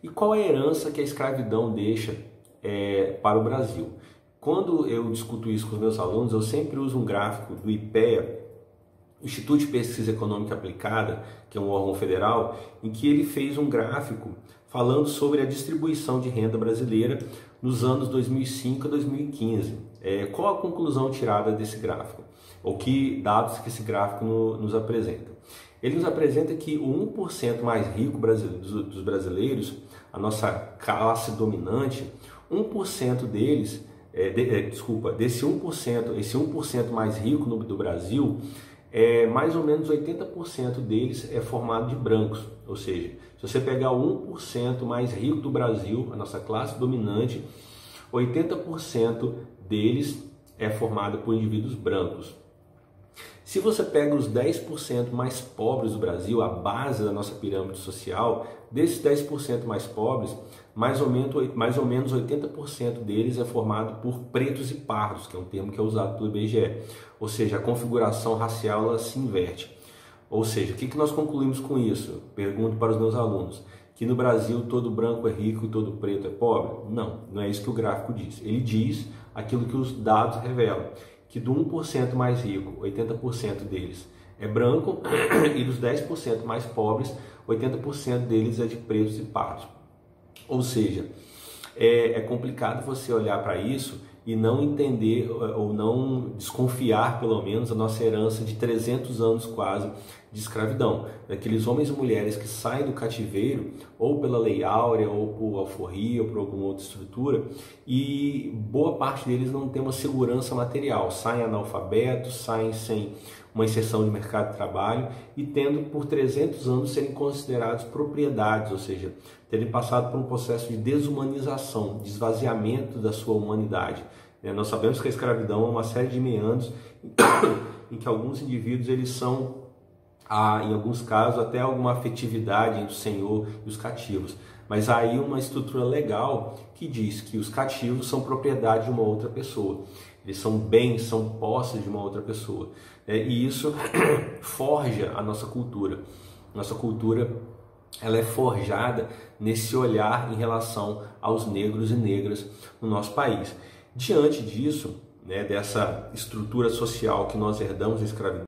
E qual é a herança que a escravidão deixa para o Brasil? Quando eu discuto isso com os meus alunos, eu sempre uso um gráfico do IPEA, Instituto de Pesquisa Econômica Aplicada, que é um órgão federal, em que ele fez um gráfico falando sobre a distribuição de renda brasileira nos anos 2005 a 2015. Qual a conclusão tirada desse gráfico? Ou que dados que esse gráfico nos apresenta? Ele nos apresenta que o 1% mais rico dos brasileiros, a nossa classe dominante, 1% deles, desse 1%, esse 1% mais rico do Brasil, mais ou menos 80% deles é formado de brancos. Ou seja, se você pegar o 1% mais rico do Brasil, a nossa classe dominante, 80% deles é formado por indivíduos brancos. Se você pega os 10% mais pobres do Brasil, a base da nossa pirâmide social, desses 10% mais pobres, mais ou menos 80% deles é formado por pretos e pardos, que é um termo que é usado pelo IBGE. Ou seja, a configuração racial ela se inverte. Ou seja, o que nós concluímos com isso? Pergunto para os meus alunos. Que no Brasil todo branco é rico e todo preto é pobre? Não, não é isso que o gráfico diz. Ele diz aquilo que os dados revelam. Que do 1% mais rico, 80% deles é branco e dos 10% mais pobres, 80% deles é de pretos e pardos. Ou seja, é complicado você olhar para isso e não entender ou não desconfiar, pelo menos, a nossa herança de 300 anos quase de escravidão. Daqueles homens e mulheres que saem do cativeiro, ou pela Lei Áurea, ou por alforria, ou por alguma outra estrutura, e boa parte deles não tem uma segurança material, saem analfabetos, saem sem uma inserção de mercado de trabalho e tendo por 300 anos serem considerados propriedades, ou seja, terem passado por um processo de desumanização, de esvaziamento da sua humanidade. Nós sabemos que a escravidão é uma série de meandros em que alguns indivíduos eles são, em alguns casos, até alguma afetividade entre o senhor e os cativos. Mas há aí uma estrutura legal que diz que os cativos são propriedade de uma outra pessoa. Eles são bens, são posses de uma outra pessoa. E isso forja a nossa cultura. Nossa cultura ela é forjada nesse olhar em relação aos negros e negras no nosso país. Diante disso, dessa estrutura social que nós herdamos da escravidão,